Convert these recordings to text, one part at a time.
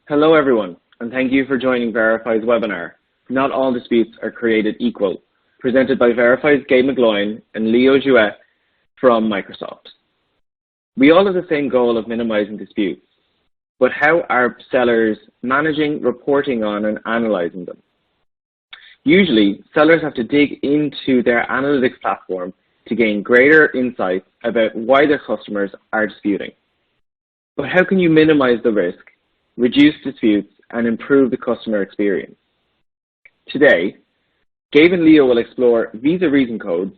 Hello everyone, and thank you for joining Verifi's webinar, Not All Disputes Are Created Equal, presented by Verifi's Gabe McGloin and Leo Jouet from Microsoft. We all have the same goal of minimizing disputes, but how are sellers managing, reporting on, and analyzing them? Usually, sellers have to dig into their analytics platform to gain greater insights about why their customers are disputing. But how can you minimize the risk, reduce disputes, and improve the customer experience? Today, Gabe and Leo will explore Visa reason codes,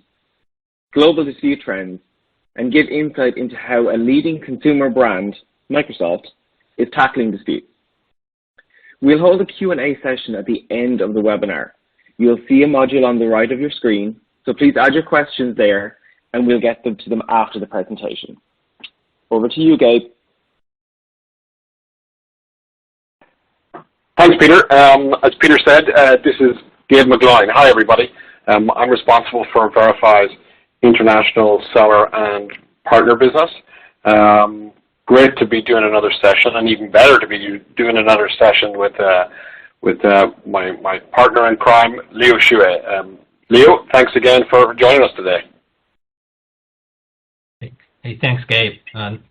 global dispute trends, and give insight into how a leading consumer brand, Microsoft, is tackling disputes. We'll hold a Q&A session at the end of the webinar. You'll see a module on the right of your screen, so please add your questions there, and we'll get to them after the presentation. Over to you, Gabe. Thanks, Peter. As Peter said, this is Gabe McGloin. Hi, everybody. I'm responsible for Verifi's international seller and partner business. Great to be doing another session, and even better to be doing another session with my partner in crime, Leo Jouet. Leo, thanks again for joining us today. Hey, thanks, Gabe.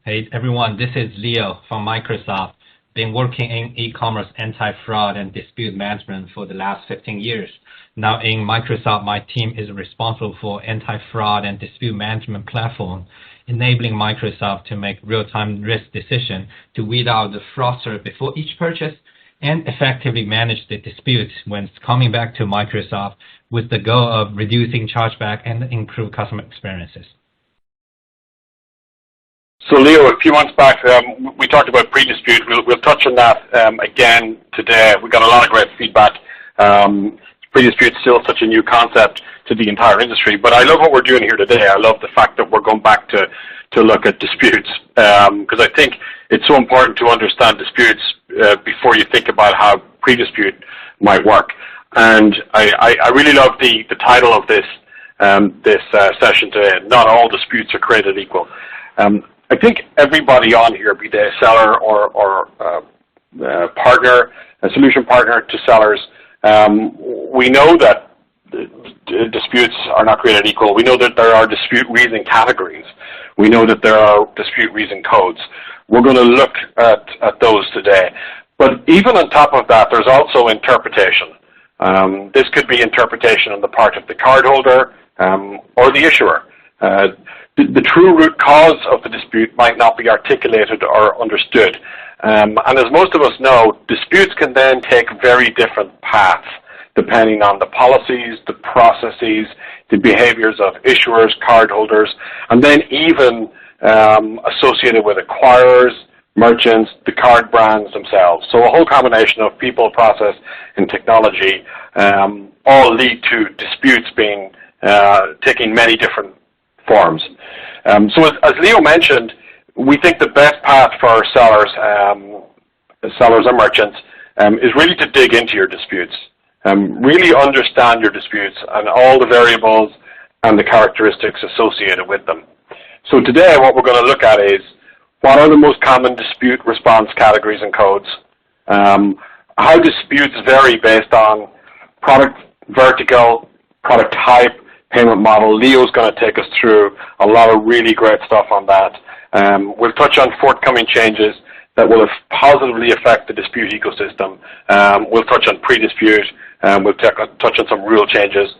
Hey, everyone, this is Leo from Microsoft. Been working in e-commerce anti-fraud and dispute management for the last 15 years. Now in Microsoft, my team is responsible for anti-fraud and dispute management platform, enabling Microsoft to make real-time risk decisions to weed out the fraudster before each purchase and effectively manage the disputes when it's coming back to Microsoft with the goal of reducing chargeback and improve customer experiences. So Leo, a few months back, we talked about pre-dispute. We'll touch on that again today. We got a lot of great feedback. Pre-dispute is still such a new concept to the entire industry, but I love what we're doing here today. I love the fact that we're going back to look at disputes, because I think it's so important to understand disputes before you think about how pre-dispute might work. And I really love the title of this session today, Not All Disputes Are Created Equal. I think everybody on here, be they a seller or partner, a solution partner to sellers, we know that disputes are not created equal. We know that there are dispute reason categories. We know that there are dispute reason codes. We're going to look at those today. But even on top of that, there's also interpretation. This could be interpretation on the part of the cardholder or the issuer. The true root cause of the dispute might not be articulated or understood. And as most of us know, disputes can then take very different paths depending on the policies, the processes, the behaviors of issuers, cardholders, and then even associated with acquirers, merchants, the card brands themselves. So a whole combination of people, process, and technology all lead to disputes being taking many different forms. So as Leo mentioned, we think the best path for our sellers or merchants is really to dig into your disputes, really understand your disputes and all the variables and the characteristics associated with them. So today what we're going to look at is what are the most common dispute response categories and codes, how disputes vary based on product vertical, product type, payment model. Leo's going to take us through a lot of really great stuff on that. We'll touch on forthcoming changes that will positively affect the dispute ecosystem. We'll touch on pre-dispute. We'll touch on some rule changes.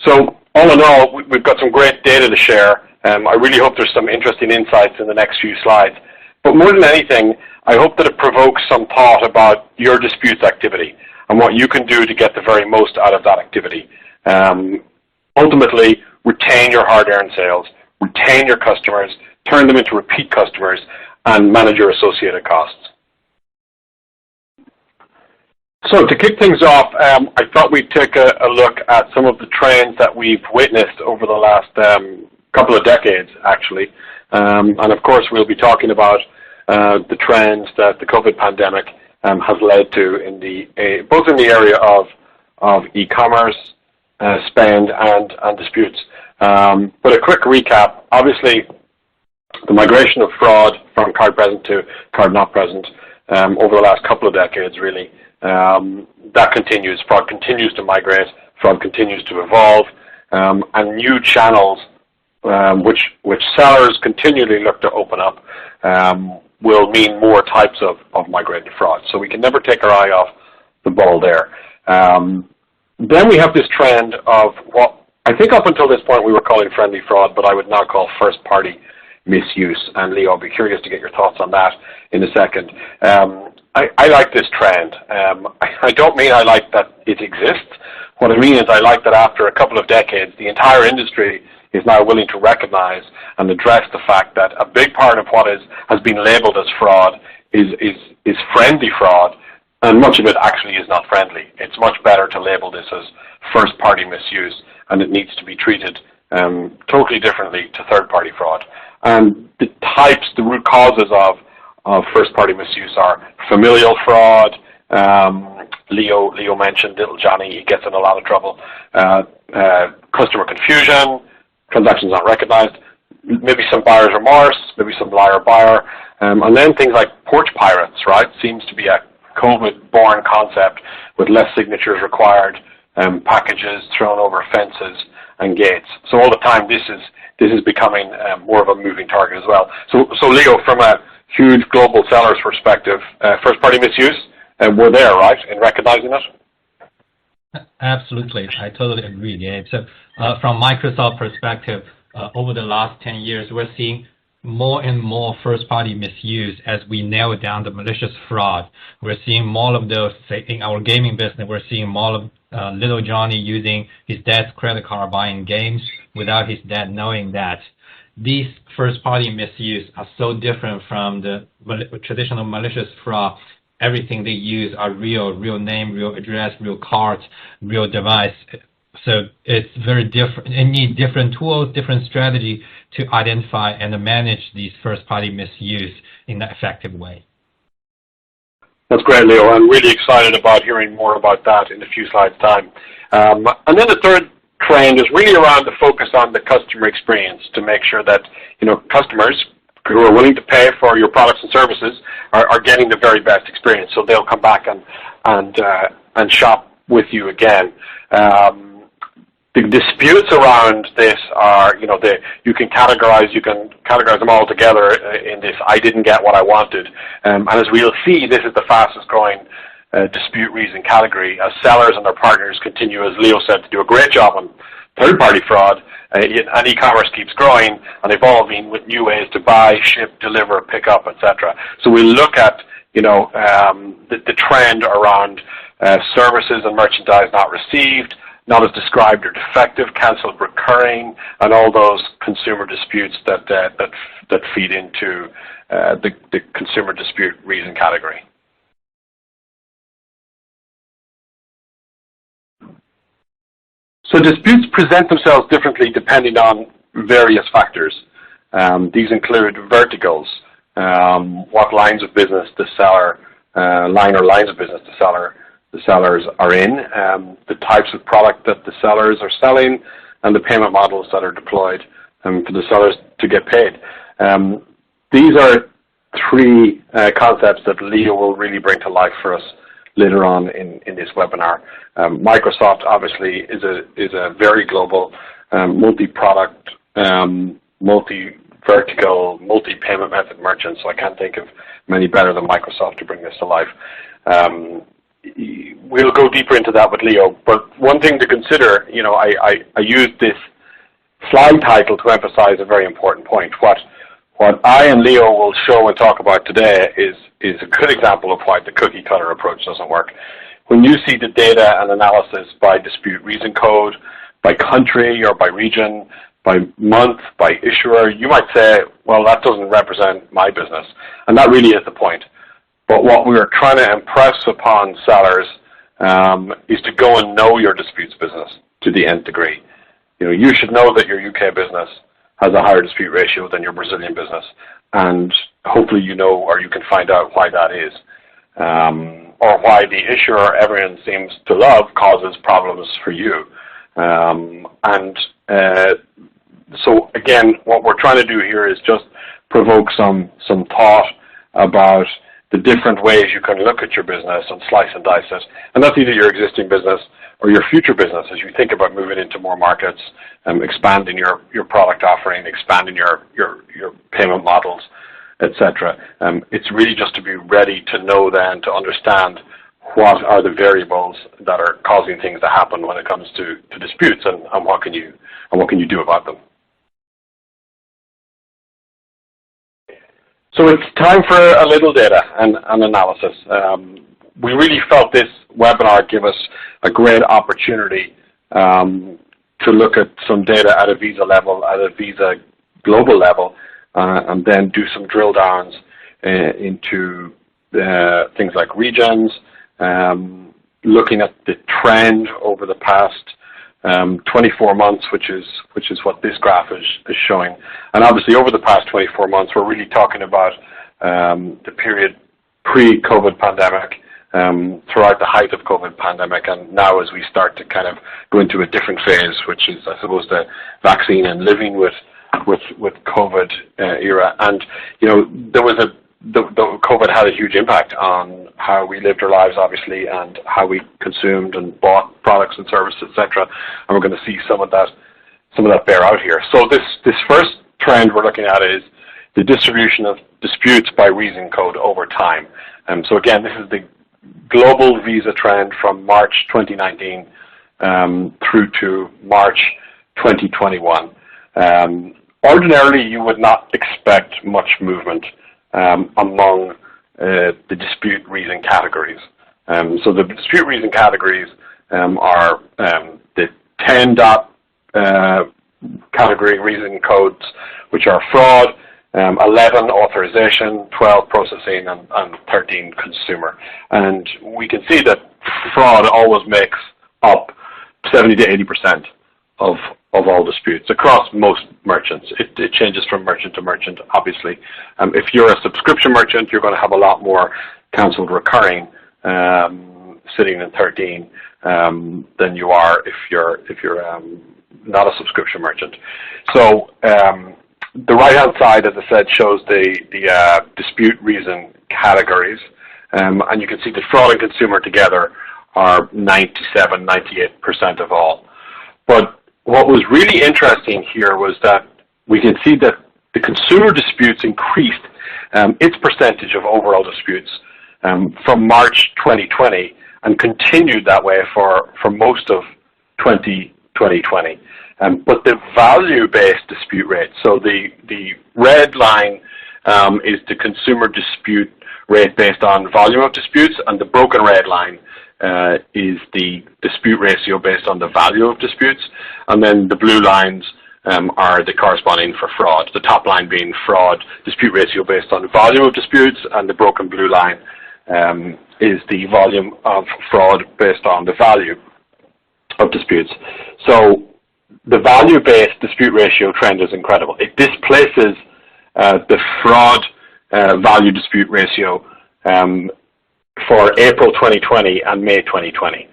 So all in all, we've got some great data to share. I really hope there's some interesting insights in the next few slides. But more than anything, I hope that it provokes some thought about your disputes activity and what you can do to get the very most out of that activity. Ultimately, retain your hard-earned sales, retain your customers, turn them into repeat customers, and manage your associated costs. So to kick things off, I thought we'd take a look at some of the trends that we've witnessed over the last couple of decades, actually. And of course, we'll be talking about the trends that the COVID pandemic has led to both in the area of e-commerce, spend, and disputes. But a quick recap, obviously, the migration of fraud from card present to card not present over the last couple of decades, really. That continues. Fraud continues to migrate. Fraud continues to evolve. And new channels, which sellers continually look to open up, will mean more types of migrated fraud. So we can never take our eye off the ball there. Then we have this trend of what I think up until this point we were calling friendly fraud, but I would now call first-party misuse. And Leo, I'll be curious to get your thoughts on that in a second. I like this trend. I don't mean I like that it exists. What I mean is I like that after a couple of decades, the entire industry is now willing to recognize and address the fact that a big part of what has been labeled as fraud is friendly fraud, and much of it actually is not friendly. It's much better to label this as first-party misuse, and it needs to be treated totally differently to third-party fraud. And the types, the root causes of first-party misuse are familial fraud. Leo mentioned little Johnny, he gets in a lot of trouble. Customer confusion, transactions not recognized, maybe some buyer's remorse, maybe some liar buyer, and then things like porch pirates, right? Seems to be a COVID-born concept with less signatures required, packages thrown over fences and gates. So all the time, this is becoming more of a moving target as well. So Leo, from a huge global seller's perspective, first-party misuse, we're there, right, in recognizing it? Absolutely, I totally agree, Gabe. So from Microsoft perspective, over the last 10 years, we're seeing more and more first-party misuse as we nail down the malicious fraud. We're seeing more of those, say, in our gaming business, we're seeing more of little Johnny using his dad's credit card buying games without his dad knowing that. These first-party misuse are so different from the traditional malicious fraud. Everything they use are real name, real address, real cards, real device. So it's very different. It needs different tools, different strategy to identify and manage these first-party misuse in an effective way. That's great, Leo. I'm really excited about hearing more about that in a few slides' time. And then the third trend is really around the focus on the customer experience to make sure that customers who are willing to pay for your products and services are getting the very best experience. So they'll come back and shop with you again. The disputes around this are, you can categorize them all together in this "I didn't get what I wanted," and as we'll see, this is the fastest growing dispute reason category as sellers and their partners continue, as Leo said, to do a great job on third-party fraud, and e-commerce keeps growing and evolving with new ways to buy, ship, deliver, pick up, etc. So we look at the trend around services and merchandise not received, not as described or defective, cancelled recurring, and all those consumer disputes that feed into the consumer dispute reason category. So disputes present themselves differently depending on various factors. These include verticals, what lines of business the seller, lines of business the sellers are in, the types of product that the sellers are selling, and the payment models that are deployed for the sellers to get paid. These are three concepts that Leo will really bring to life for us later on in this webinar. Microsoft obviously is a very global, multi-product, multi-vertical, multi-payment method merchant, so I can't think of many better than Microsoft to bring this to life. We'll go deeper into that with Leo, but one thing to consider, I used this slide title to emphasize a very important point. What I and Leo will show and talk about today is a good example of why the cookie cutter approach doesn't work. When you see the data and analysis by dispute reason code, by country or by region, by month, by issuer, you might say, well, that doesn't represent my business. And that really is the point. But what we are trying to impress upon sellers is to go and know your disputes business to the nth degree. You should know that your UK business has a higher dispute ratio than your Brazilian business, and hopefully you know or you can find out why that is, or why the issuer everyone seems to love causes problems for you. So again, what we're trying to do here is just provoke some thought about the different ways you can look at your business and slice and dice it. And that's either your existing business or your future business as you think about moving into more markets, expanding your product offering, expanding your payment models, etc. It's really just to be ready to know then, to understand what are the variables that are causing things to happen when it comes to disputes, and what can you do about them. So it's time for a little data and analysis. We really felt this webinar gave us a great opportunity to look at some data at a Visa level, at a Visa global level, and then do some drill downs into things like regions, looking at the trend over the past 24 months, which is what this graph is showing. And obviously over the past 24 months, we're really talking about the period pre-COVID pandemic, throughout the height of COVID pandemic, and now as we start to kind of go into a different phase, which is, I suppose, the vaccine and living with COVID era. And there was the COVID had a huge impact on how we lived our lives, obviously, and how we consumed and bought products and services, etc. And we're going to see some of that bear out here. So this first trend we're looking at is the distribution of disputes by reason code over time. So again, this is the global Visa trend from March 2019 through to March 2021. Ordinarily, you would not expect much movement among the dispute reason categories. So the dispute reason categories are the 10 dot category reason codes, which are fraud, 11 authorization, 12 processing, and 13 consumer. And we can see that fraud always makes up 70 to 80% of all disputes across most merchants. It changes from merchant to merchant, obviously. If you're a subscription merchant, you're going to have a lot more cancelled recurring sitting in 13 than you are if you're not a subscription merchant. So the right-hand side, as I said, shows the dispute reason categories, and you can see that fraud and consumer together are 97, 98% of all. But what was really interesting here was that we can see that the consumer disputes increased its percentage of overall disputes from March 2020 and continued that way for most of 2020. But the value-based dispute rate, so the red line is the consumer dispute rate based on volume of disputes, and the broken red line is the dispute ratio based on the value of disputes, and then the blue lines are the corresponding for fraud. The top line being fraud dispute ratio based on the volume of disputes, and the broken blue line is the volume of fraud based on the value of disputes. So the value-based dispute ratio trend is incredible. It displaces the fraud value dispute ratio for April 2020 and May 2020,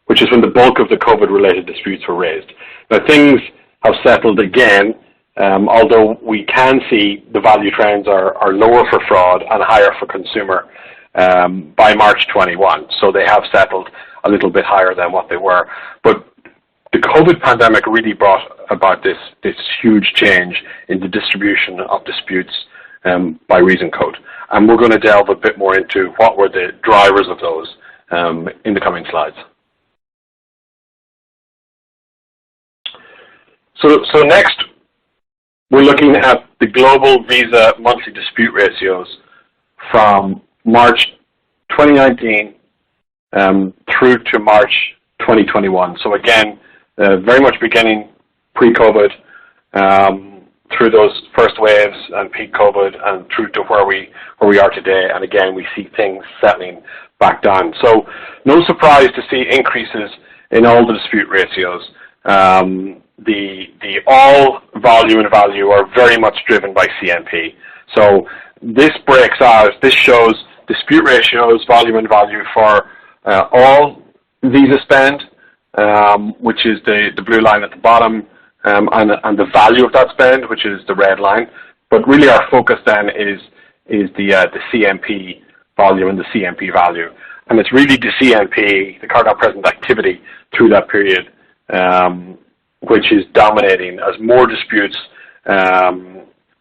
which is when the bulk of the COVID-related disputes were raised. Now, things have settled again, although we can see the value trends are lower for fraud and higher for consumer by March 21. So they have settled a little bit higher than what they were. But the COVID pandemic really brought about this huge change in the distribution of disputes by reason code. And we're going to delve a bit more into what were the drivers of those in the coming slides. So next, we're looking at the global Visa monthly dispute ratios from March 2019 through to March 2021. So again, very much beginning pre-COVID, through those first waves and peak COVID, and through to where we are today. And again, we see things settling back down. So no surprise to see increases in all the dispute ratios. The all volume and value are very much driven by CNP. So this breaks out, this shows dispute ratios, volume and value for all Visa spend, which is the blue line at the bottom, and the value of that spend, which is the red line. But really our focus then is the CNP volume and the CNP value. And it's really the CNP, the card not present activity through that period, which is dominating as more disputes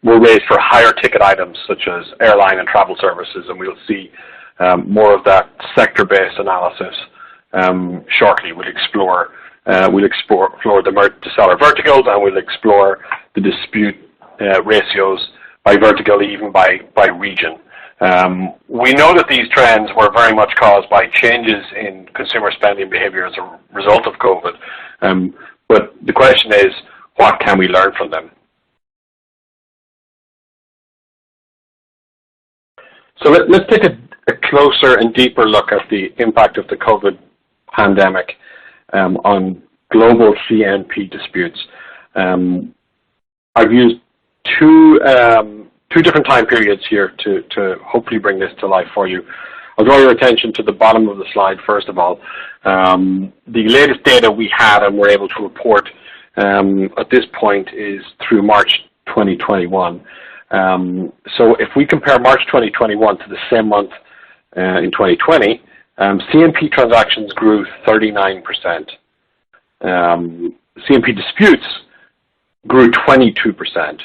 were raised for higher ticket items such as airline and travel services, and we'll see more of that sector-based analysis shortly. We'll explore the seller verticals, and we'll explore the dispute ratios by vertical, even by region. We know that these trends were very much caused by changes in consumer spending behavior as a result of COVID. But the question is, what can we learn from them? So let's take a closer and deeper look at the impact of the COVID pandemic on global CNP disputes. I've used two different time periods here to hopefully bring this to life for you. I'll draw your attention to the bottom of the slide first of all. The latest data we had and were able to report at this point is through March 2021. So if we compare March 2021 to the same month in 2020, CNP transactions grew 39%. CNP disputes grew 22%.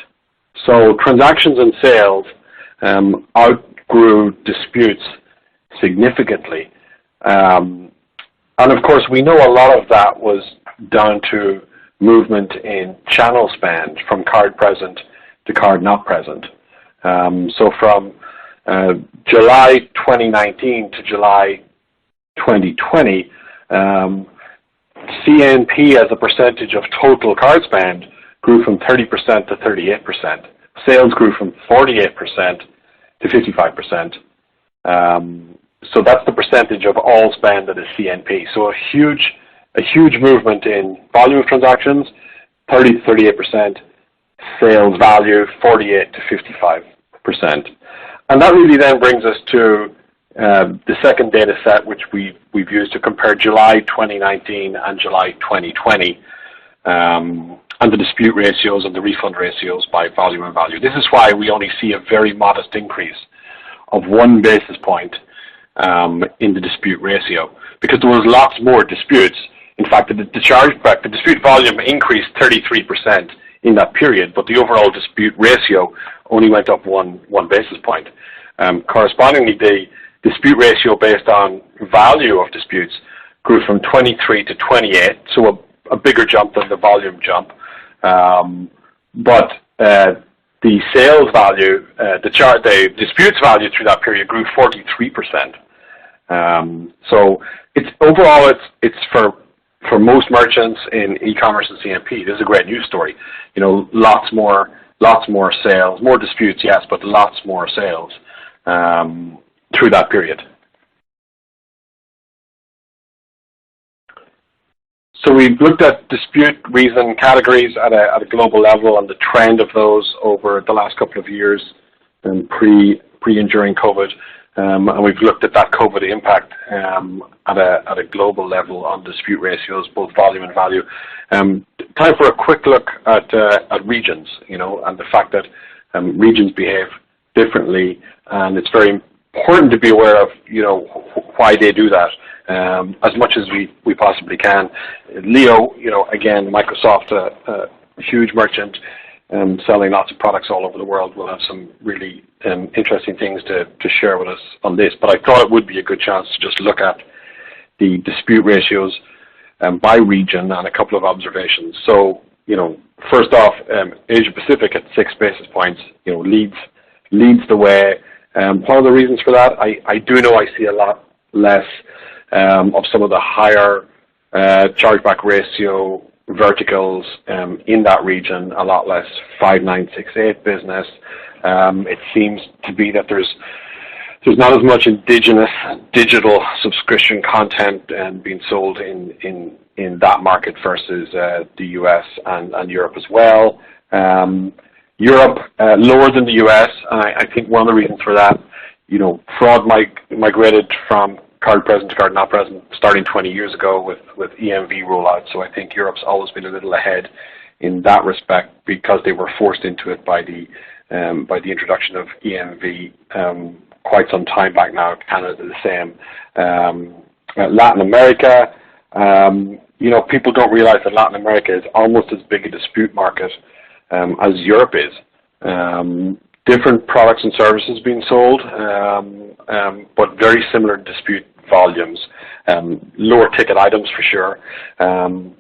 So transactions and sales outgrew disputes significantly. And of course, we know a lot of that was down to movement in channel spend from card present to card not present. So from July 2019 to July 2020, CNP as a percentage of total card spend grew from 30% to 38%. Sales grew from 48% to 55%. So that's the percentage of all spend that is CNP. So a huge movement in volume of transactions, 30 to 38%, sales value 48 to 55%. And that really then brings us to the second data set, which we've used to compare July 2019 and July 2020, and the dispute ratios and the refund ratios by volume and value. This is why we only see a very modest increase of 1 basis point in the dispute ratio, because there was lots more disputes. In fact, the dispute volume increased 33% in that period, but the overall dispute ratio only went up one basis point. Correspondingly, the dispute ratio based on value of disputes grew from 23 to 28, so a bigger jump than the volume jump. But the sales value, the disputes value through that period grew 43%. So overall it's for most merchants in e-commerce and CNP, this is a great news story. You know, lots more sales, more disputes, yes, but lots more sales through that period. So we've looked at dispute reason categories at a global level and the trend of those over the last couple of years, pre and during COVID. And we've looked at that COVID impact at a global level on dispute ratios, both volume and value. Time for a quick look at regions, you know, and the fact that regions behave differently, and it's very important to be aware of, you know, why they do that as much as we possibly can. Leo, you know, again, Microsoft, a huge merchant, selling lots of products all over the world, will have some really interesting things to share with us on this. But I thought it would be a good chance to just look at the dispute ratios by region and a couple of observations. So, you know, first off, Asia Pacific at 6 basis points, you know, leads the way. One of the reasons for that, I do know I see a lot less of some of the higher chargeback ratio verticals in that region, a lot less 5968 business. It seems to be that there's not as much indigenous digital subscription content being sold in that market versus the US and Europe as well. Europe lower than the US, and I think one of the reasons for that, you know, fraud migrated from card present to card not present starting 20 years ago with EMV rollout. So I think Europe's always been a little ahead in that respect because they were forced into it by the introduction of EMV quite some time back now. Canada the same. Latin America, people don't realize that Latin America is almost as big a dispute market as Europe is. Different products and services being sold, but very similar dispute volumes. Lower ticket items for sure,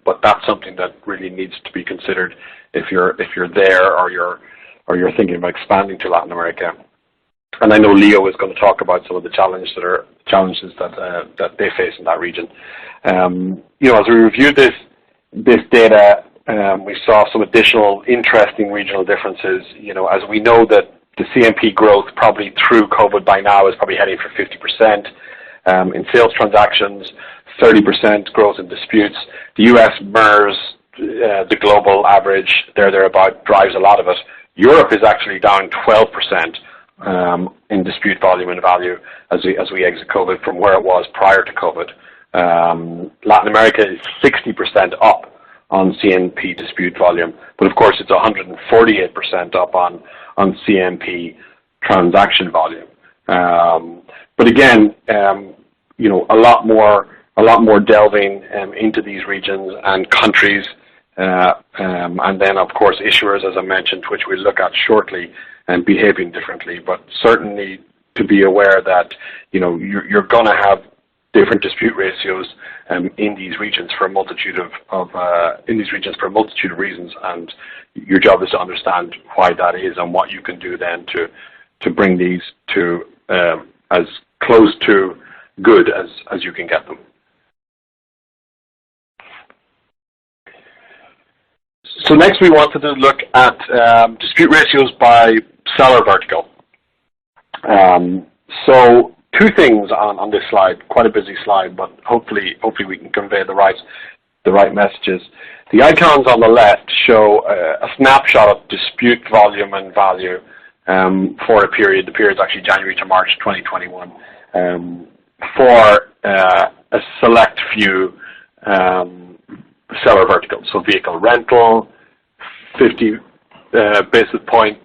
but that's something that really needs to be considered if you're there or you're thinking about expanding to Latin America. And I know Leo is going to talk about some of the challenges that they face in that region. As we reviewed this data, we saw some additional interesting regional differences. As we know that the CMP growth probably through COVID by now is probably heading for 50%. In sales transactions, 30% growth in disputes. The US mirrors the global average, thereabout, drives a lot of it. Europe is actually down 12% in dispute volume and value as we exit COVID from where it was prior to COVID. Latin America is 60% up on CMP dispute volume, but of course it's 148% up on CMP transaction volume. But again, a lot more delving into these regions and countries, and then of course issuers, as I mentioned, which we'll look at shortly, and behaving differently. But certainly to be aware that you're going to have different dispute ratios in these regions for a multitude of reasons, and your job is to understand why that is and what you can do then to bring these to as close to good as you can get them. So next we wanted to look at dispute ratios by seller vertical. So two things on this slide, quite a busy slide, but hopefully we can convey the right messages. The icons on the left show a snapshot of dispute volume and value for a period. The period is actually January to March 2021 for a select few seller verticals. So vehicle rental, 50 basis point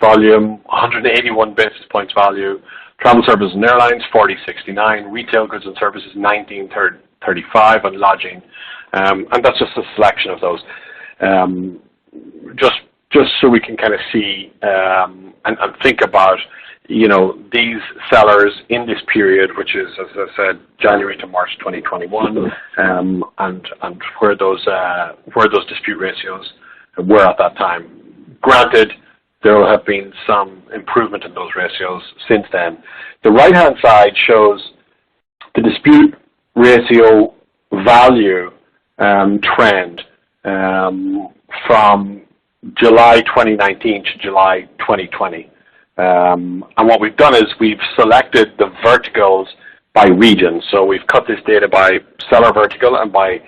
volume, 181 basis points value. Travel services and airlines, 40.69. Retail goods and services, 19.35, and lodging. And that's just a selection of those. Just so we can kind of see and think about, these sellers in this period, which is, as I said, January to March 2021, and where those dispute ratios were at that time. Granted, there will have been some improvement in those ratios since then. The right-hand side shows the dispute ratio value trend from July 2019 to July 2020. And what we've done is we've selected the verticals by region. So we've cut this data by seller vertical and by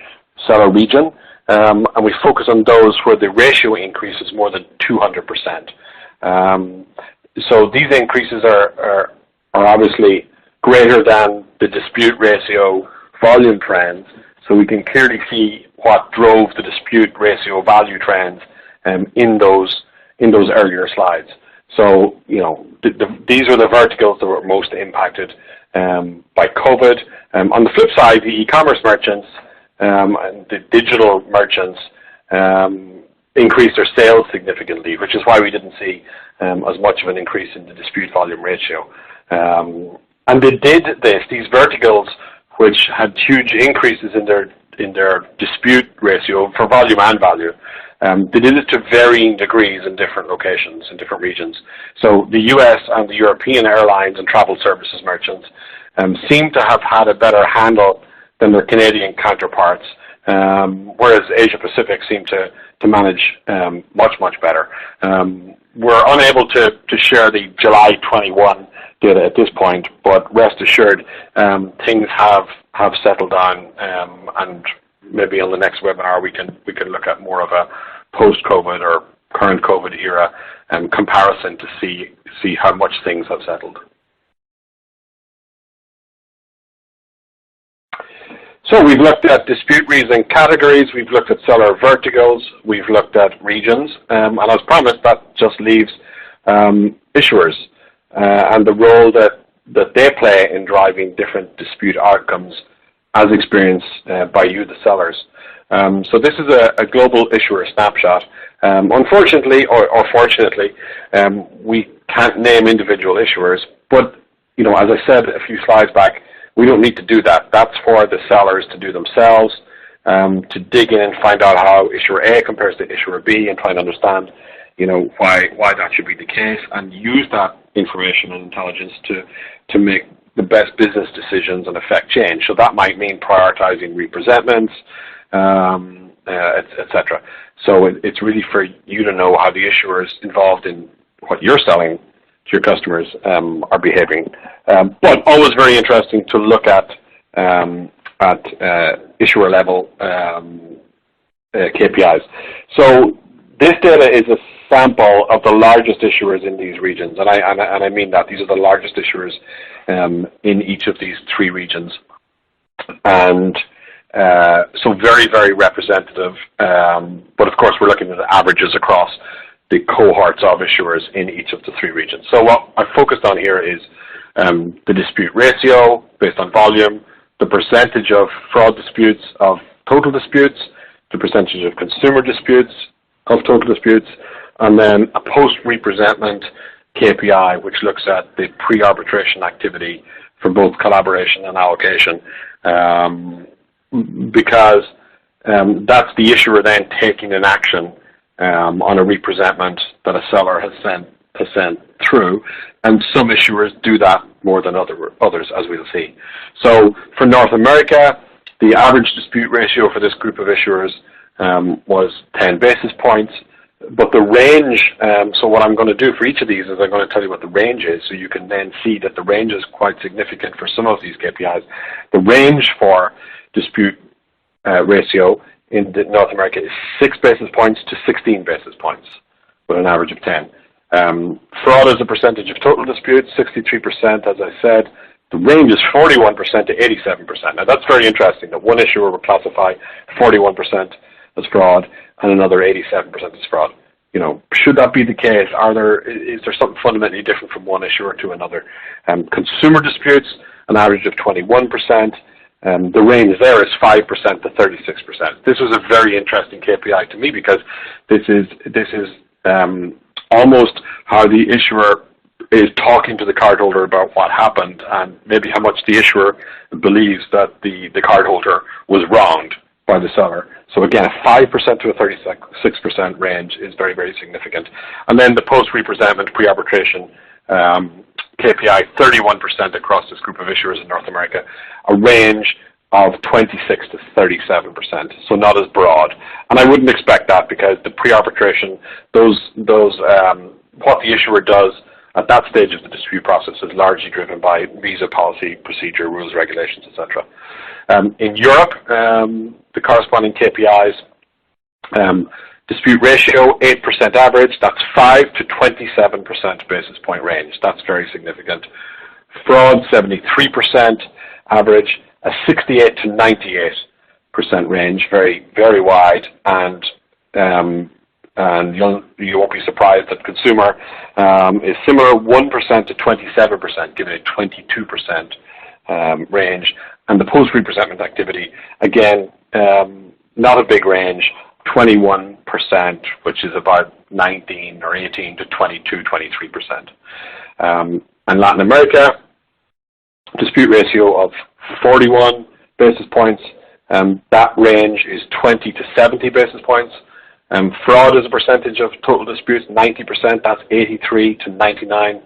seller region. And we focus on those where the ratio increase is more than 200%. So these increases are obviously greater than the dispute ratio volume trends. So we can clearly see what drove the dispute ratio value trends in those earlier slides. So these are the verticals that were most impacted by COVID. On the flip side, the e-commerce merchants and the digital merchants increased their sales significantly, which is why we didn't see as much of an increase in the dispute volume ratio. And they did this, these verticals, which had huge increases in their dispute ratio for volume and value, they did it to varying degrees in different locations, in different regions. So the US and the European airlines and travel services merchants seem to have had a better handle than their Canadian counterparts, whereas Asia Pacific seemed to manage much better. We're unable to share the July 21 data at this point, but rest assured things have settled down, and maybe on the next webinar we can look at more of a post-COVID or current COVID era comparison to see how much things have settled. So we've looked at dispute reason categories, we've looked at seller verticals, we've looked at regions, and as promised, that just leaves issuers. and the role that they play in driving different dispute outcomes as experienced by you, the sellers. So this is a global issuer snapshot. Unfortunately, or fortunately, we can't name individual issuers, but as I said a few slides back, we don't need to do that. That's for the sellers to do themselves, to dig in and find out how issuer A compares to issuer B and try and understand, why that should be the case, and use that information and intelligence to make the best business decisions and affect change. So that might mean prioritizing representments, etc. So it's really for you to know how the issuers involved in what you're selling to your customers are behaving. But always very interesting to look at issuer level KPIs. So this data is a sample of the largest issuers in these regions, and I mean that these are the largest issuers in each of these three regions, and so very, very representative. But of course, we're looking at the averages across the cohorts of issuers in each of the three regions. So what I focused on here is the dispute ratio based on volume, the percentage of fraud disputes of total disputes, the percentage of consumer disputes of total disputes, and then a post-representment KPI, which looks at the pre-arbitration activity for both collaboration and allocation, because that's the issuer then taking an action on a representment that a seller has sent through, and some issuers do that more than others, as we'll see. So for North America, the average dispute ratio for this group of issuers was 10 basis points, but the range, so what I'm going to do for each of these is I'm going to tell you what the range is, so you can then see that the range is quite significant for some of these KPIs. The range for dispute ratio in North America is 6 basis points to 16 basis points, with an average of 10. Fraud as a percentage of total disputes, 63%, as I said. The range is 41% to 87%. Now that's very interesting, that one issuer will classify 41% as fraud and another 87% as fraud. Should that be the case? Is there something fundamentally different from one issuer to another? Consumer disputes, an average of 21%. The range there is 5% to 36%. This was a very interesting KPI to me, because this is almost how the issuer is talking to the cardholder about what happened, and maybe how much the issuer believes that the cardholder was wronged by the seller. So again, a 5% to a 36% range is very, very significant. And then the post-representment pre-arbitration KPI, 31% across this group of issuers in North America, a range of 26 to 37%, so not as broad. And I wouldn't expect that, because the pre-arbitration, what the issuer does at that stage of the dispute process is largely driven by visa policy, procedure, rules, regulations, etc. In Europe, the corresponding KPIs, dispute ratio, 8% average, that's 5 to 27% basis point range. That's very significant. Fraud, 73% average, a 68 to 98% range, very, very wide, and you won't be surprised that consumer is similar, 1% to 27%, giving a 22% range. And the post-representment activity, again, not a big range, 21%, which is about 19 or 18 to 22, 23%. And Latin America, dispute ratio of 41 basis points, that range is 20 to 70 basis points. Fraud as a percentage of total disputes, 90%, that's 83 to 99%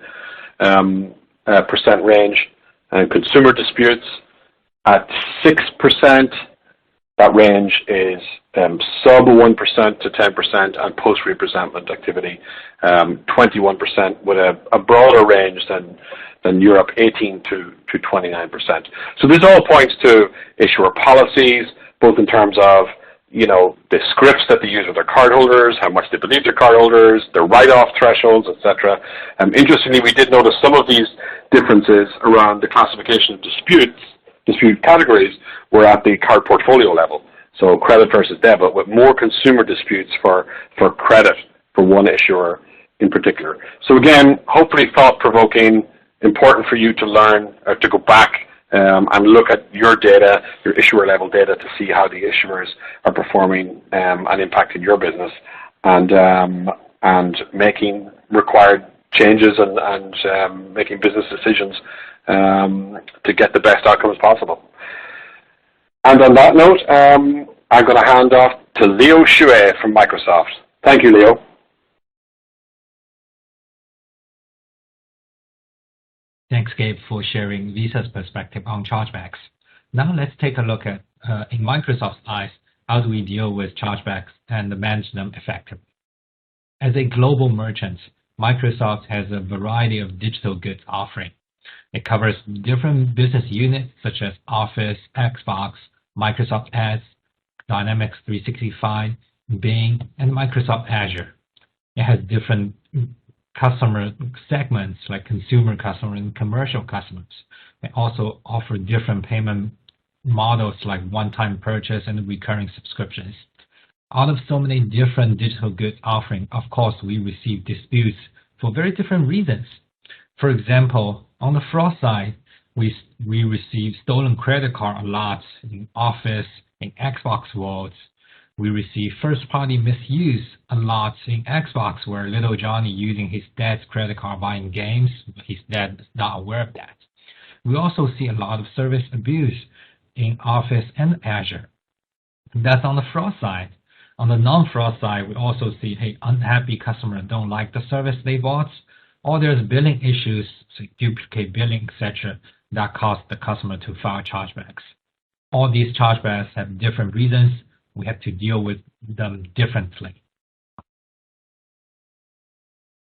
range. And consumer disputes at 6%, that range is sub 1% to 10%, and post-representment activity, 21%, with a broader range than Europe, 18 to 29%. So this all points to issuer policies, both in terms of the scripts that they use with their cardholders, how much they believe their cardholders, their write-off thresholds, etc. Interestingly, we did notice some of these differences around the classification of dispute categories were at the card portfolio level. So credit versus debit, with more consumer disputes for credit for one issuer in particular. So again, hopefully thought-provoking, important for you to learn, or to go back and look at your data, your issuer level data, to see how the issuers are performing and impacting your business, and making required changes and making business decisions to get the best outcomes possible. And on that note, I'm going to hand off to Leo Xue from Microsoft. Thank you, Leo. Thanks, Gabe, for sharing Visa's perspective on chargebacks. Now let's take a look at, in Microsoft's eyes, how do we deal with chargebacks and manage them effectively. As a global merchant, Microsoft has a variety of digital goods offering. It covers different business units such as Office, Xbox, Microsoft Ads, Dynamics 365, Bing, and Microsoft Azure. It has different customer segments like consumer customer and commercial customers. They also offer different payment models like one-time purchase and recurring subscriptions. Out of so many different digital goods offering, of course, we receive disputes for very different reasons. For example, on the fraud side, we receive stolen credit card a lot in Office, in Xbox worlds. We receive first-party misuse a lot in Xbox, where little Johnny using his dad's credit card buying games, but his dad is not aware of that. We also see a lot of service abuse in Office and Azure. That's on the fraud side. On the non-fraud side, we also see, hey, unhappy customers don't like the service they bought, or there's billing issues, so duplicate billing, etc., that cause the customer to file chargebacks. All these chargebacks have different reasons. We have to deal with them differently.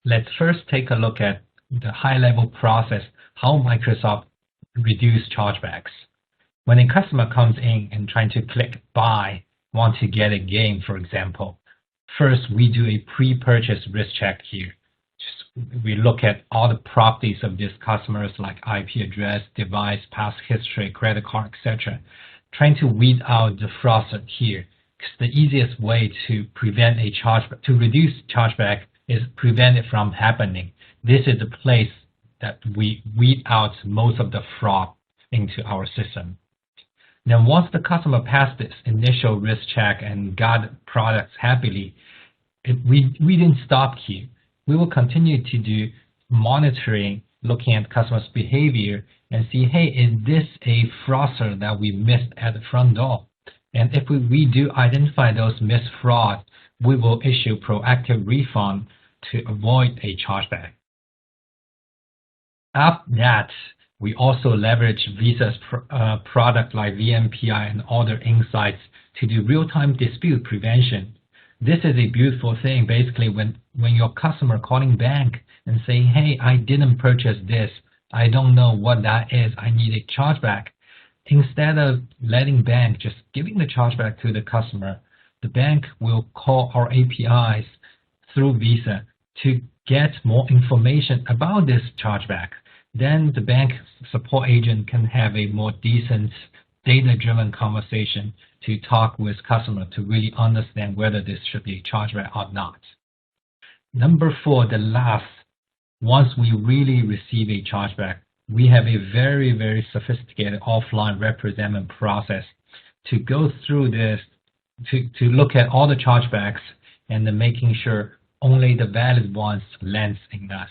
Let's first take a look at the high-level process, how Microsoft reduce chargebacks. When a customer comes in and trying to click buy, want to get a game, for example, first we do a pre-purchase risk check here. We look at all the properties of these customers like IP address, device, past history, credit card, etc. Trying to weed out the fraudster here. Because the easiest way to prevent a chargeback, to reduce chargeback, is prevent it from happening. This is the place that we weed out most of the fraud into our system. Then once the customer passed this initial risk check and got products happily, we didn't stop here. We will continue to do monitoring, looking at customers' behavior and see, hey, is this a fraudster that we missed at the front door? And if we do identify those missed fraud, we will issue proactive refund to avoid a chargeback. After that, we also leverage Visa's product like VMPI and other insights to do real-time dispute prevention. This is a beautiful thing. Basically, when your customer calling bank and saying, hey, I didn't purchase this, I don't know what that is, I need a chargeback. Instead of letting bank just giving the chargeback to the customer, the bank will call our APIs through Visa to get more information about this chargeback. Then the bank support agent can have a more decent, data-driven conversation to talk with customer to really understand whether this should be a chargeback or not. Number 4, the last, once we really receive a chargeback, we have a very, very sophisticated offline representment process to go through this, to look at all the chargebacks and then making sure only the valid ones lands in us.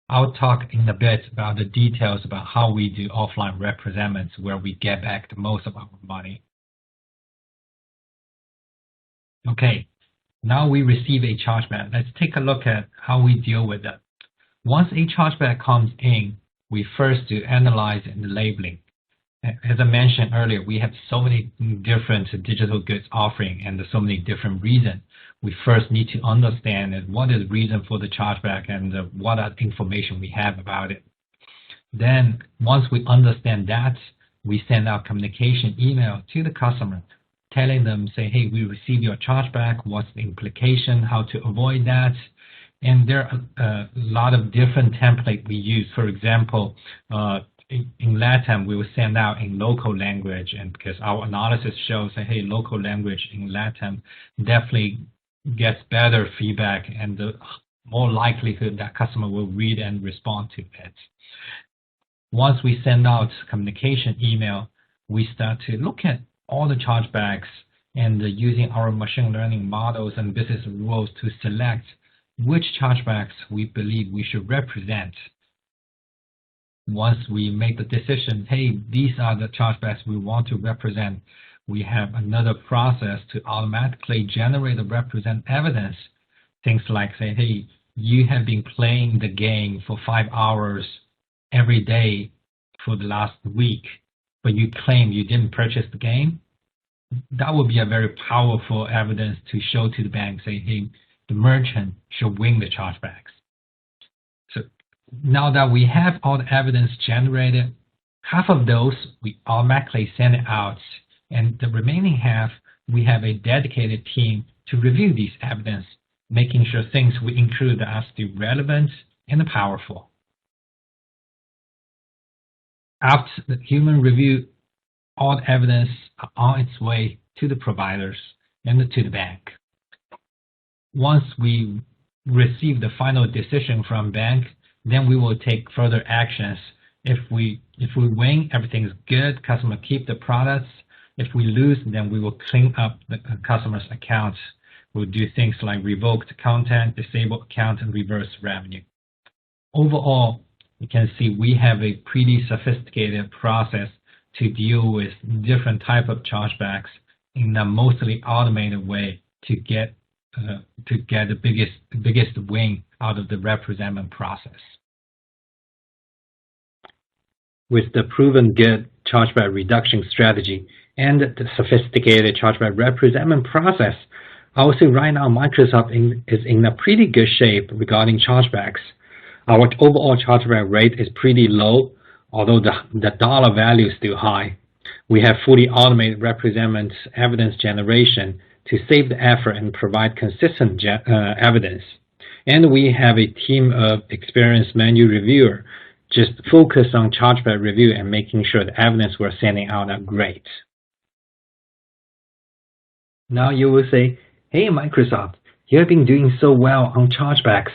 I'll talk in a bit about the details about how we do offline representments where we get back the most of our money. Okay, now we receive a chargeback. Let's take a look at how we deal with it. Once a chargeback comes in, we first do analyze and labeling. As I mentioned earlier, we have so many different digital goods offering and so many different reasons. We first need to understand what is the reason for the chargeback and what are the information we have about it. Then once we understand that, we send out communication email to the customer, telling them, say, hey, we received your chargeback, what's the implication, how to avoid that. And there are a lot of different templates we use. For example, in LATAM, we will send out in local language, and because our analysis shows that, hey, local language in LATAM definitely gets better feedback, and the more likelihood that customer will read and respond to it. Once we send out communication email, we start to look at all the chargebacks and using our machine learning models and business rules to select which chargebacks we believe we should represent. Once we make the decision, hey, these are the chargebacks we want to represent, we have another process to automatically generate the represent evidence. Things like say, hey, you have been playing the game for 5 hours every day for the last week, but you claim you didn't purchase the game. That would be a very powerful evidence to show to the bank, say, hey, the merchant should win the chargebacks. So now that we have all the evidence generated, half of those we automatically send it out, and the remaining half, we have a dedicated team to review these evidence, making sure things we include are still relevant and powerful. After the human review, all the evidence are on its way to the providers and to the bank. Once we receive the final decision from bank, then we will take further actions. If we win, everything's good, customer keep the products. If we lose, then we will clean up the customer's accounts. We'll do things like revoke the content, disable account, and reverse revenue. Overall, you can see we have a pretty sophisticated process to deal with different type of chargebacks in a mostly automated way to get the biggest win out of the representment process. With the proven good chargeback reduction strategy and the sophisticated chargeback representment process, I would say right now Microsoft is in a pretty good shape regarding chargebacks. Our overall chargeback rate is pretty low, although the dollar value is still high. We have fully automated representment evidence generation to save the effort and provide consistent evidence. And we have a team of experienced manual reviewer just focus on chargeback review and making sure the evidence we're sending out are great. Now you will say, hey Microsoft, you have been doing so well on chargebacks.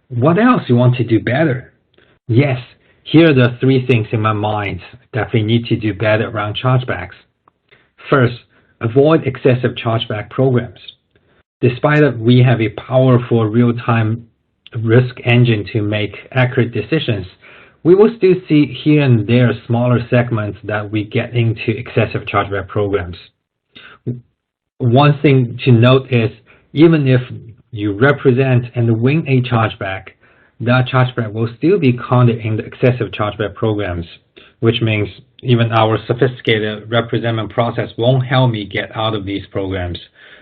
What else you want to do better? Yes, here are the 3 things in my mind that we need to do better around chargebacks. First, avoid excessive chargeback programs. Despite that we have a powerful real-time risk engine to make accurate decisions, we will still see here and there smaller segments that we get into excessive chargeback programs. One thing to note is, even if you represent and win a chargeback, that chargeback will still be counted in the excessive chargeback programs, which means even our sophisticated representment process won't help me get out of these programs.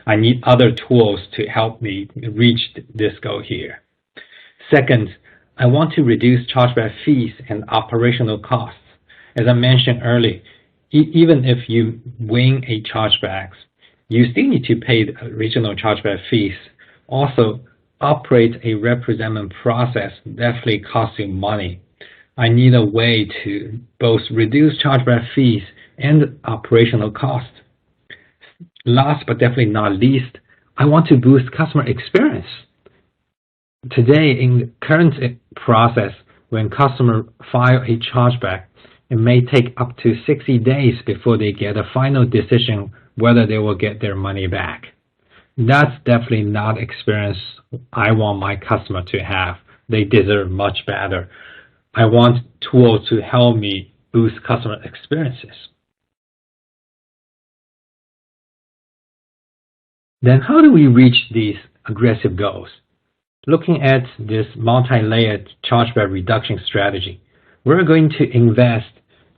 I need other tools to help me reach this goal here. Second, I want to reduce chargeback fees and operational costs. As I mentioned earlier, even if you win a chargeback, you still need to pay the original chargeback fees. Also, operate a representment process definitely costs you money. I need a way to both reduce chargeback fees and operational costs. Last but definitely not least, I want to boost customer experience. Today, in the current process, when customers file a chargeback, it may take up to 60 days before they get a final decision whether they will get their money back. That's definitely not experience I want my customer to have. They deserve much better. I want tools to help me boost customer experiences. Then how do we reach these aggressive goals? Looking at this multi-layered chargeback reduction strategy, we're going to invest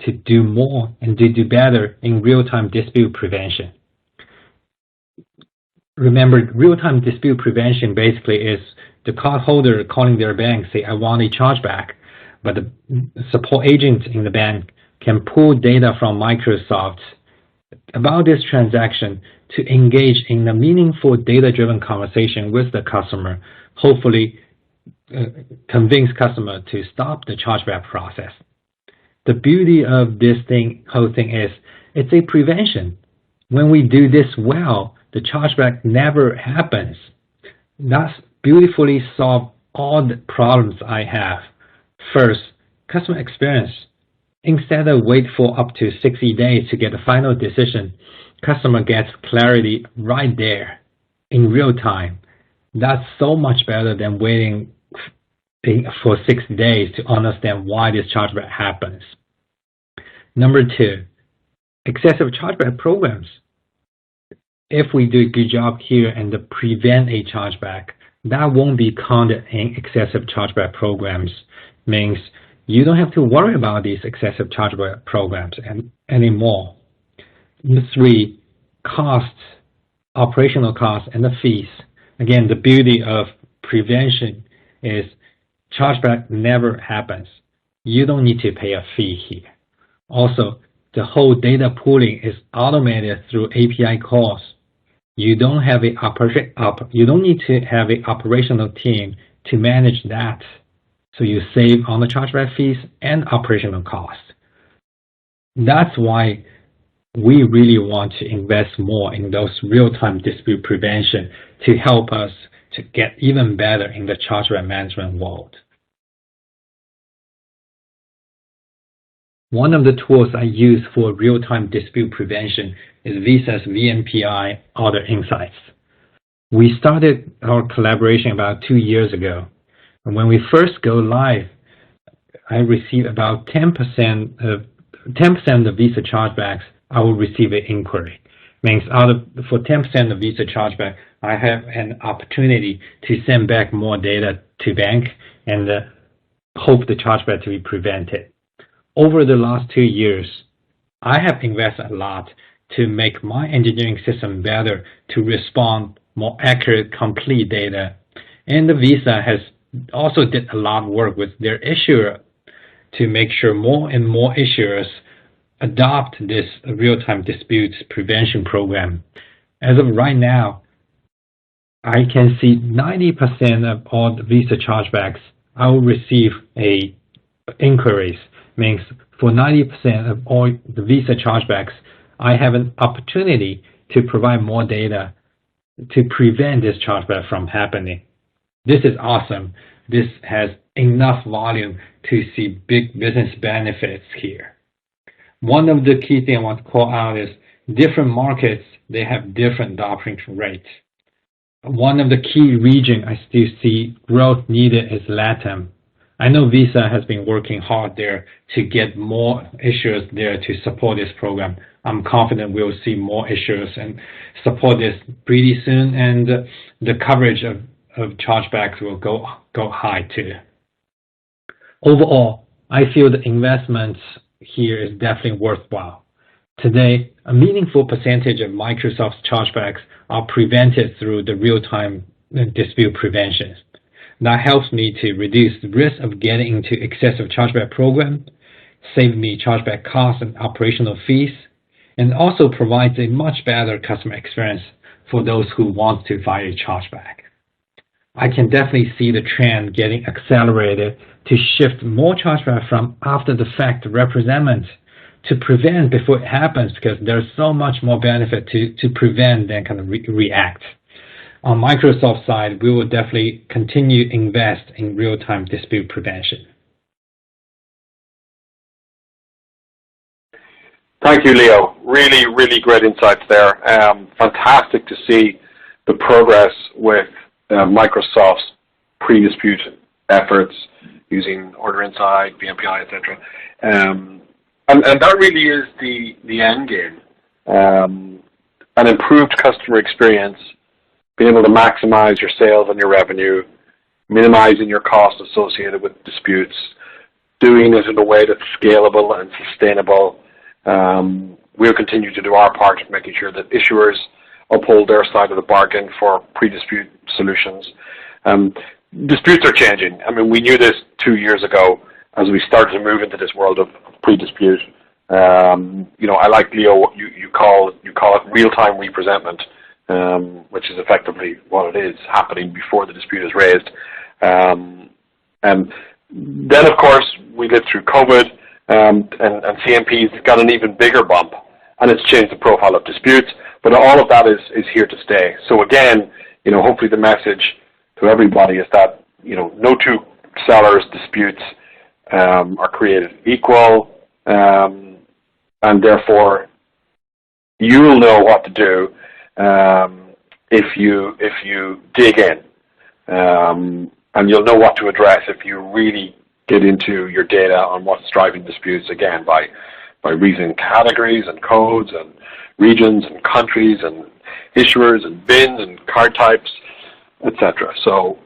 to do more and to do better in real-time dispute prevention. Remember, real-time dispute prevention basically is the cardholder calling their bank, say, I want a chargeback, but the support agent in the bank can pull data from Microsoft about this transaction to engage in a meaningful data-driven conversation with the customer, hopefully convince customer to stop the chargeback process. The beauty of this whole thing is it's a prevention. When we do this well, the chargeback never happens. That's beautifully solved all the problems I have. First, customer experience. Instead of wait for up to 60 days to get a final decision, customer gets clarity right there in real time. That's so much better than waiting for 60 days to understand why this chargeback happens. Number two, excessive chargeback programs. If we do a good job here and prevent a chargeback, that won't be counted in excessive chargeback programs. Means you don't have to worry about these excessive chargeback programs anymore. Number three, costs, operational costs, and the fees. Again, the beauty of prevention is chargeback never happens. You don't need to pay a fee here. Also, the whole data pooling is automated through API calls. You don't need to have an operational team to manage that. So you save on the chargeback fees and operational costs. That's why we really want to invest more in those real-time dispute prevention to help us to get even better in the chargeback management world. One of the tools I use for real-time dispute prevention is Visa's VMPI Order Insights. We started our collaboration about 2 years ago. And when we first go live, I receive about 10% of Visa chargebacks, I will receive an inquiry. Means for 10% of Visa chargeback, I have an opportunity to send back more data to bank and hope the chargeback to be prevented. Over the last 2 years, I have invested a lot to make my engineering system better to respond more accurate, complete data. And the Visa has also did a lot of work with their issuer to make sure more and more issuers adopt this real-time disputes prevention program. As of right now, I can see 90% of all the Visa chargebacks, I will receive inquiries. Means for 90% of all the Visa chargebacks, I have an opportunity to provide more data to prevent this chargeback from happening. This is awesome. This has enough volume to see big business benefits here. One of the key things I want to call out is different markets, they have different adoption rates. One of the key regions I still see growth needed is LATAM. I know Visa has been working hard there to get more issuers there to support this program. I'm confident we'll see more issuers and support this pretty soon, and the coverage of chargebacks will go high too. Overall, I feel the investments here is definitely worthwhile. Today, a meaningful percentage of Microsoft's chargebacks are prevented through the real-time dispute prevention. That helps me to reduce the risk of getting into excessive chargeback program, save me chargeback costs and operational fees, and also provides a much better customer experience for those who want to file a chargeback. I can definitely see the trend getting accelerated to shift more chargeback from after-the-fact representment to prevent before it happens, because there's so much more benefit to prevent than kind of react. On Microsoft's side, we will definitely continue to invest in real-time dispute prevention. Thank you, Leo. Really, really great insights there. Fantastic to see the progress with Microsoft's pre-dispute efforts using Order Insight, VMPI, etc. And that really is the end game. An improved customer experience, being able to maximize your sales and your revenue, minimizing your costs associated with disputes, doing it in a way that's scalable and sustainable. We'll continue to do our part of making sure that issuers uphold their side of the bargain for pre-dispute solutions. Disputes are changing. I mean, we knew this 2 years ago as we started to move into this world of pre-dispute. I like, Leo, you call it real-time representment, which is effectively what it is, happening before the dispute is raised. And then, of course, we lived through COVID, and CMP's got an even bigger bump, and it's changed the profile of disputes, but all of that is here to stay. So again, hopefully the message to everybody is that no two sellers' disputes are created equal, and therefore you'll know what to do if you dig in, and you'll know what to address if you really get into your data on what's driving disputes, again, by reason categories and codes and regions and countries and issuers and bins and card types, etc. So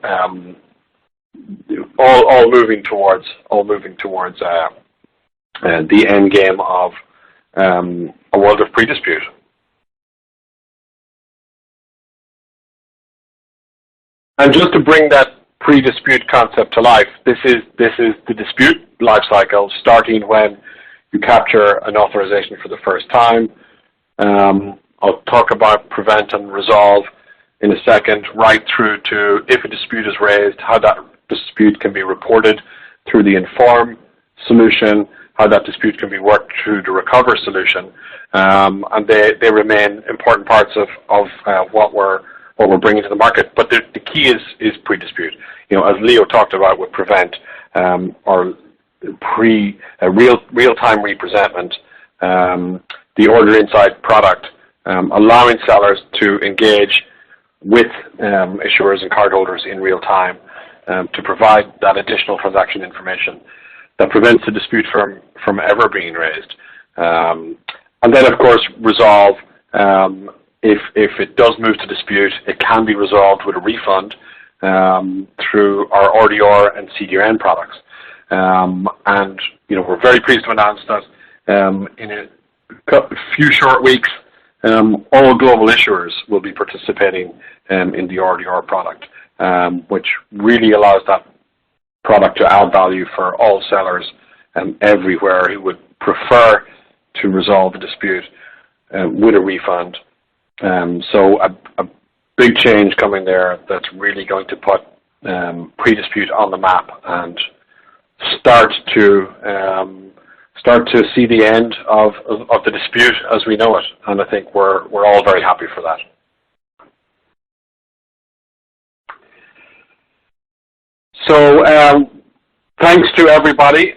all moving towards the end game of a world of pre-dispute. And just to bring that pre-dispute concept to life, this is the dispute lifecycle, starting when you capture an authorization for the first time. I'll talk about prevent and resolve in a second, right through to if a dispute is raised, how that dispute can be reported through the inform solution, how that dispute can be worked through the recover solution, and they remain important parts of what we're bringing to the market. But the key is pre-dispute. As Leo talked about with prevent, or real-time representment, the Order Insight product, allowing sellers to engage with issuers and cardholders in real time to provide that additional transaction information that prevents the dispute from ever being raised. And then, of course, resolve. If it does move to dispute, it can be resolved with a refund through our RDR and CDRN products. And we're very pleased to announce that in a few short weeks, all global issuers will be participating in the RDR product, which really allows that product to add value for all sellers everywhere who would prefer to resolve a dispute with a refund. So a big change coming there that's really going to put pre-dispute on the map and start to see the end of the dispute as we know it. And I think we're all very happy for that. So thanks to everybody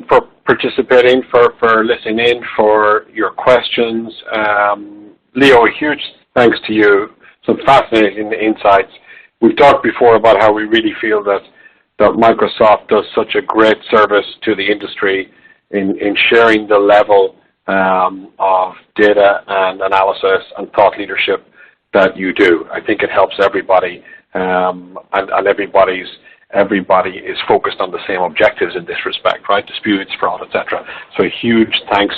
for participating, for listening in, for your questions. Leo, a huge thanks to you. Some fascinating insights. We've talked before about how we really feel that Microsoft does such a great service to the industry in sharing the level of data and analysis and thought leadership that you do. I think it helps everybody, and everybody is focused on the same objectives in this respect, right? Disputes, fraud, etc. So a huge thanks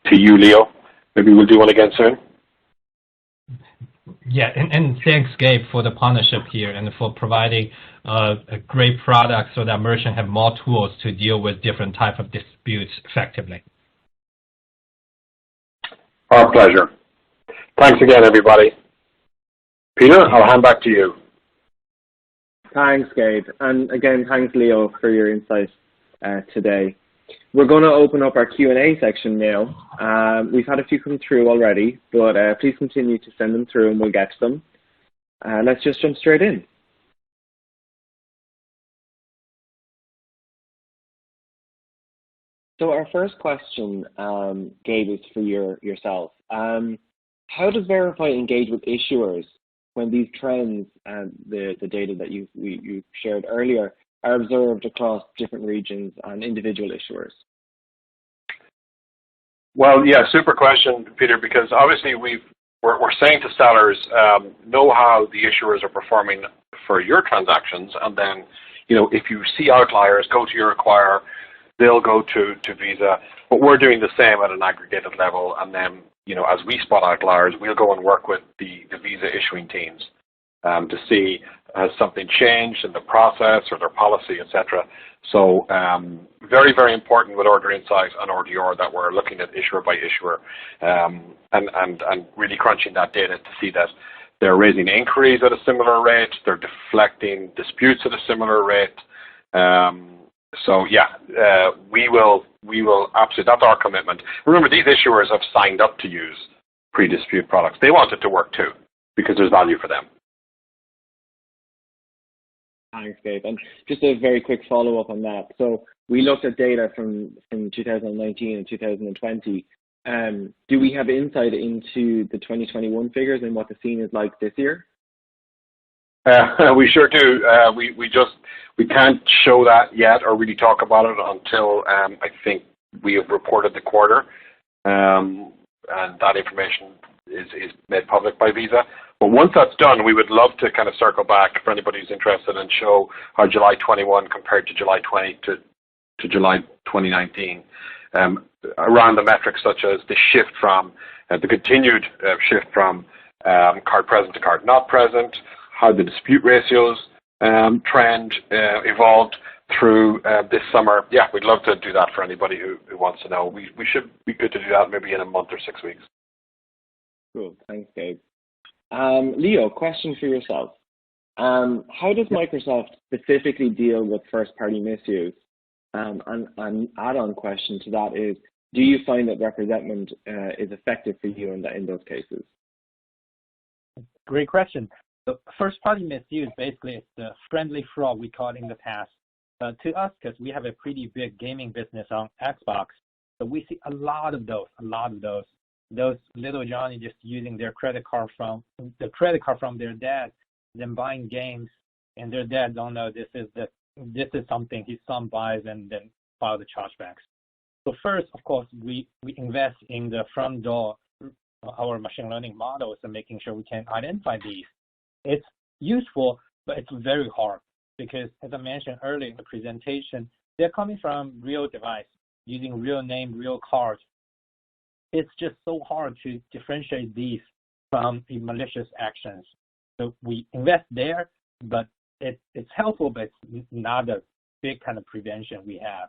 to you, Leo. Maybe we'll do one again soon. Yeah, and thanks, Gabe, for the partnership here and for providing a great product so that merchants have more tools to deal with different types of disputes effectively. Our pleasure. Thanks again, everybody. Peter, I'll hand back to you. Thanks, Gabe. And again, thanks, Leo, for your insights today. We're going to open up our Q&A section now. We've had a few come through already, but please continue to send them through and we'll get to them. Let's just jump straight in. So our first question, Gabe, is for yourself. How does Verifi engage with issuers when these trends and the data that you shared earlier are observed across different regions and individual issuers? Well, yeah, super question, Peter, because obviously we're saying to sellers, know how the issuers are performing for your transactions, and then, if you see outliers, go to your acquirer, they'll go to Visa. But we're doing the same at an aggregated level, and then, as we spot outliers, we'll go and work with the Visa issuing teams to see has something changed in the process or their policy, etc. So very, very important with Order Insight and RDR that we're looking at issuer by issuer and really crunching that data to see that they're raising inquiries at a similar rate, they're deflecting disputes at a similar rate. So yeah, we will absolutely, that's our commitment. Remember, these issuers have signed up to use pre-dispute products. They want it to work too because there's value for them. Thanks, Gabe. And just a very quick follow-up on that. So we looked at data from 2019 and 2020. Do we have insight into the 2021 figures and what the scene is like this year? We sure do. We can't show that yet or really talk about it until I think we have reported the quarter, and that information is made public by Visa. But once that's done, we would love to kind of circle back for anybody who's interested and show how July 21 compared to July 20 to July 2019 around the metrics such as the shift from the continued shift from card present to card not present, how the dispute ratios trend evolved through this summer. Yeah, we'd love to do that for anybody who wants to know. We should be good to do that maybe in a month or 6 weeks. Cool. Thanks, Gabe. Leo, question for yourself. How does Microsoft specifically deal with first-party misuse? An add-on question to that is, do you find that representment is effective for you in those cases? Great question. So first-party misuse basically is the friendly fraud we called in the past. To us, because we have a pretty big gaming business on Xbox, so we see a lot of those. Those little Johnny just using their credit card from their dad, then buying games, and their dad don't know this is something his son buys and then file the chargebacks. So first, of course, we invest in the front door, our machine learning models, and making sure we can identify these. It's useful, but it's very hard because, as I mentioned earlier in the presentation, they're coming from real device, using real name, real cards. It's just so hard to differentiate these from the malicious actions. So we invest there, but it's helpful, but it's not a big kind of prevention we have.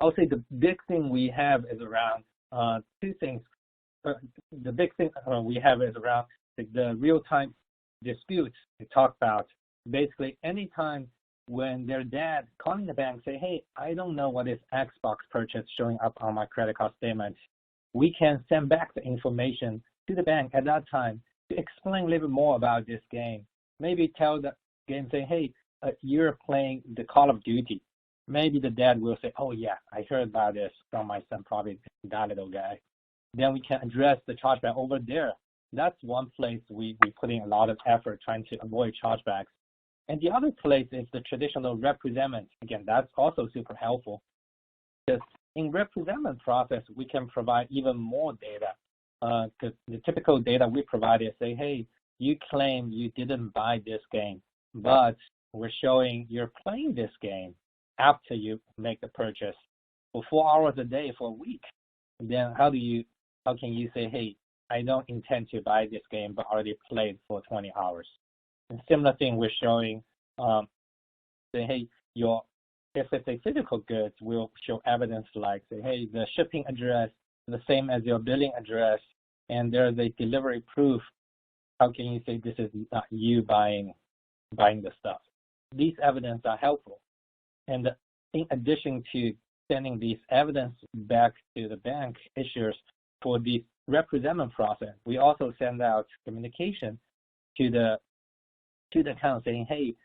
I would say the big thing we have is around two things. The big thing we have is around the real-time disputes we talked about. Basically, anytime when their dad calling the bank say, hey, I don't know what is Xbox purchase showing up on my credit card statement, we can send back the information to the bank at that time to explain a little bit more about this game. Maybe tell the game, say, hey, you're playing the Call of Duty. Maybe the dad will say, oh yeah, I heard about this from my son, probably that little guy. Then we can address the chargeback over there. That's one place we put in a lot of effort trying to avoid chargebacks. And the other place is the traditional representment. Again, that's also super helpful. Because in representment process, we can provide even more data. Because the typical data we provide is say, hey, you claim you didn't buy this game, but we're showing you're playing this game after you make the purchase for 4 hours a day for a week. Then how can you say, hey, I don't intend to buy this game, but already played for 20 hours? And similar thing we're showing, say, hey, if it's a physical goods, we'll show evidence like, say, hey, the shipping address is the same as your billing address, and there's a delivery proof. How can you say this is not you buying the stuff? These evidence are helpful. And in addition to sending these evidence back to the bank issuers for the representment process, we also send out communication to the account saying, hey,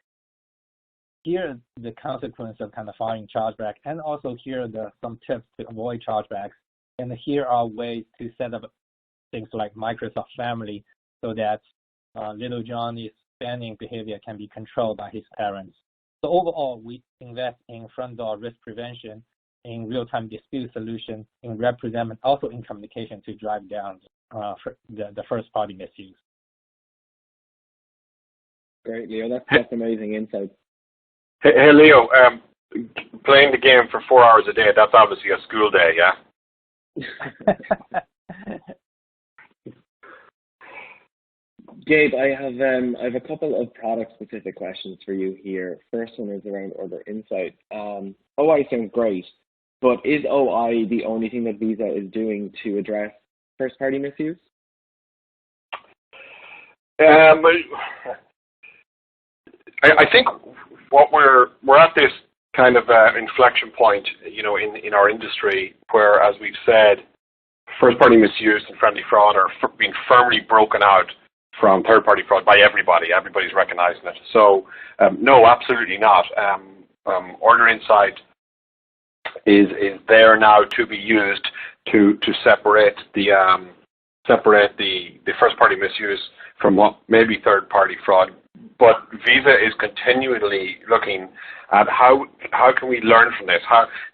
here are the consequence of kind of filing chargeback, and also here are some tips to avoid chargebacks, and here are ways to set up things like Microsoft Family so that little Johnny's spending behavior can be controlled by his parents. So overall, we invest in front door risk prevention, in real-time dispute solution, in representment, also in communication to drive down the first-party misuse. Great, Leo. That's amazing insight. Hey, Leo, playing the game for 4 hours a day, that's obviously a school day, yeah? Gabe, I have a couple of product-specific questions for you here. First one is around Order Insight. OI sounds great, but is OI the only thing that Visa is doing to address first-party misuse? I think what we're at this kind of inflection point, in our industry, where, as we've said, first-party misuse and friendly fraud are being firmly broken out from third-party fraud by everybody. Everybody's recognizing it. So no, absolutely not. Order Insight is there now to be used to separate the first-party misuse from what may be third-party fraud. But Visa is continually looking at how can we learn from this?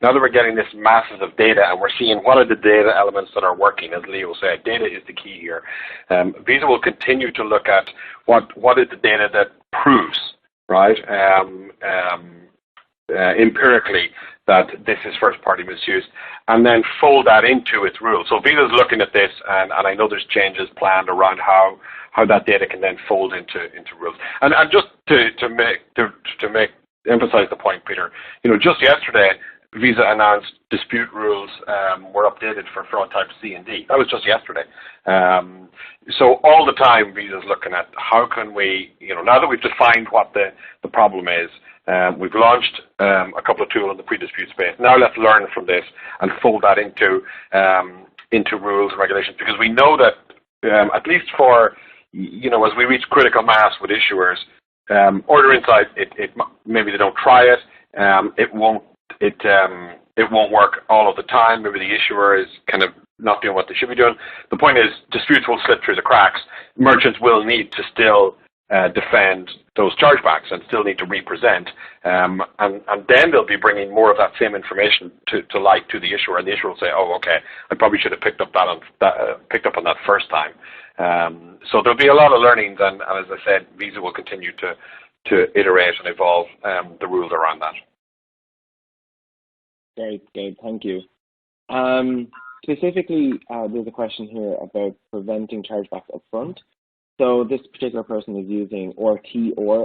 Now that we're getting this masses of data and we're seeing what are the data elements that are working, as Leo said, data is the key here. Visa will continue to look at what is the data that proves, right, empirically that this is first-party misuse, and then fold that into its rules. So Visa is looking at this, and I know there's changes planned around how that data can then fold into rules. And just to emphasize the point, Peter, just yesterday, Visa announced dispute rules were updated for fraud type C and D. That was just yesterday. So all the time, Visa is looking at how can we, now that we've defined what the problem is, we've launched a couple of tools in the pre-dispute space. Now let's learn from this and fold that into rules and regulations, because we know that at least for, as we reach critical mass with issuers, Order Insight, maybe they don't try it. It won't work all of the time. Maybe the issuer is kind of not doing what they should be doing. The point is, disputes will slip through the cracks. Merchants will need to still defend those chargebacks and still need to represent, and then they'll be bringing more of that same information to light to the issuer, and the issuer will say, "Oh, okay, I probably should have picked up on that first time." So there'll be a lot of learnings, and as I said, Visa will continue to iterate and evolve the rules around that. Great, Gabe. Thank you. Specifically, there's a question here about preventing chargebacks up front. So this particular person is using OR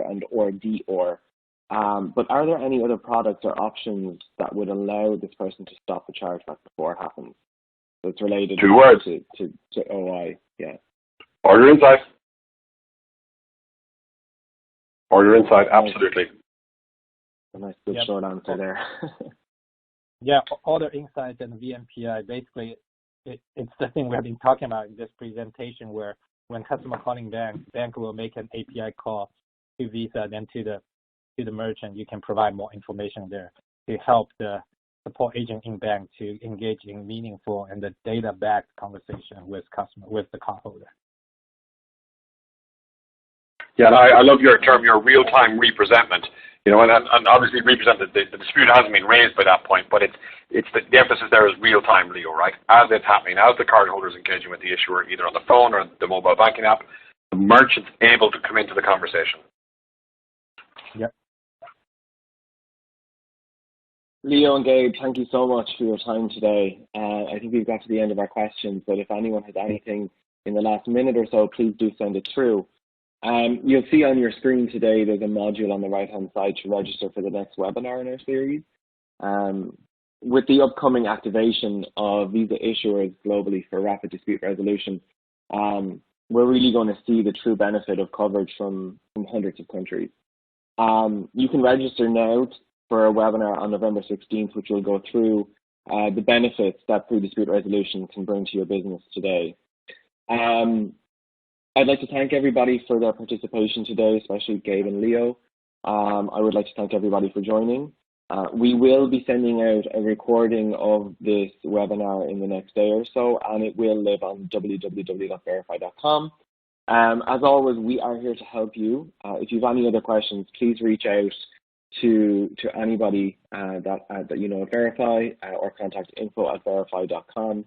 and OR. But are there any other products or options that would allow this person to stop the chargeback before it happens? So it's related to OI, yeah. Order Insight. Order Insight, absolutely. A nice good short answer there. Yeah, Order Insight and VMPI, basically, it's the thing we have been talking about in this presentation, where when customer calling bank will make an API call to Visa, then to the merchant, you can provide more information there to help the support agent in bank to engage in meaningful and the data-backed conversation with the cardholder. Yeah, and I love your term, your real-time representment. And obviously represented, the dispute hasn't been raised by that point, but the emphasis there is real-time, Leo, right? As it's happening, as the cardholder is engaging with the issuer, either on the phone or the mobile banking app, the merchant's able to come into the conversation. Yep. Leo and Gabe, thank you so much for your time today. I think we've got to the end of our questions, but if anyone has anything in the last minute or so, please do send it through. You'll see on your screen today there's a module on the right-hand side to register for the next webinar in our series. With the upcoming activation of Visa issuers globally for rapid dispute resolution, we're really going to see the true benefit of coverage from hundreds of countries. You can register now for a webinar on November 16th, which will go through the benefits that pre-dispute resolution can bring to your business today. I'd like to thank everybody for their participation today, especially Gabe and Leo. I would like to thank everybody for joining. We will be sending out a recording of this webinar in the next day or so, and it will live on www.verifi.com. As always, we are here to help you. If you have any other questions, please reach out to anybody that you know at Verifi or contact info@verifi.com.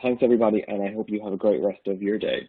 Thanks, everybody, and I hope you have a great rest of your day.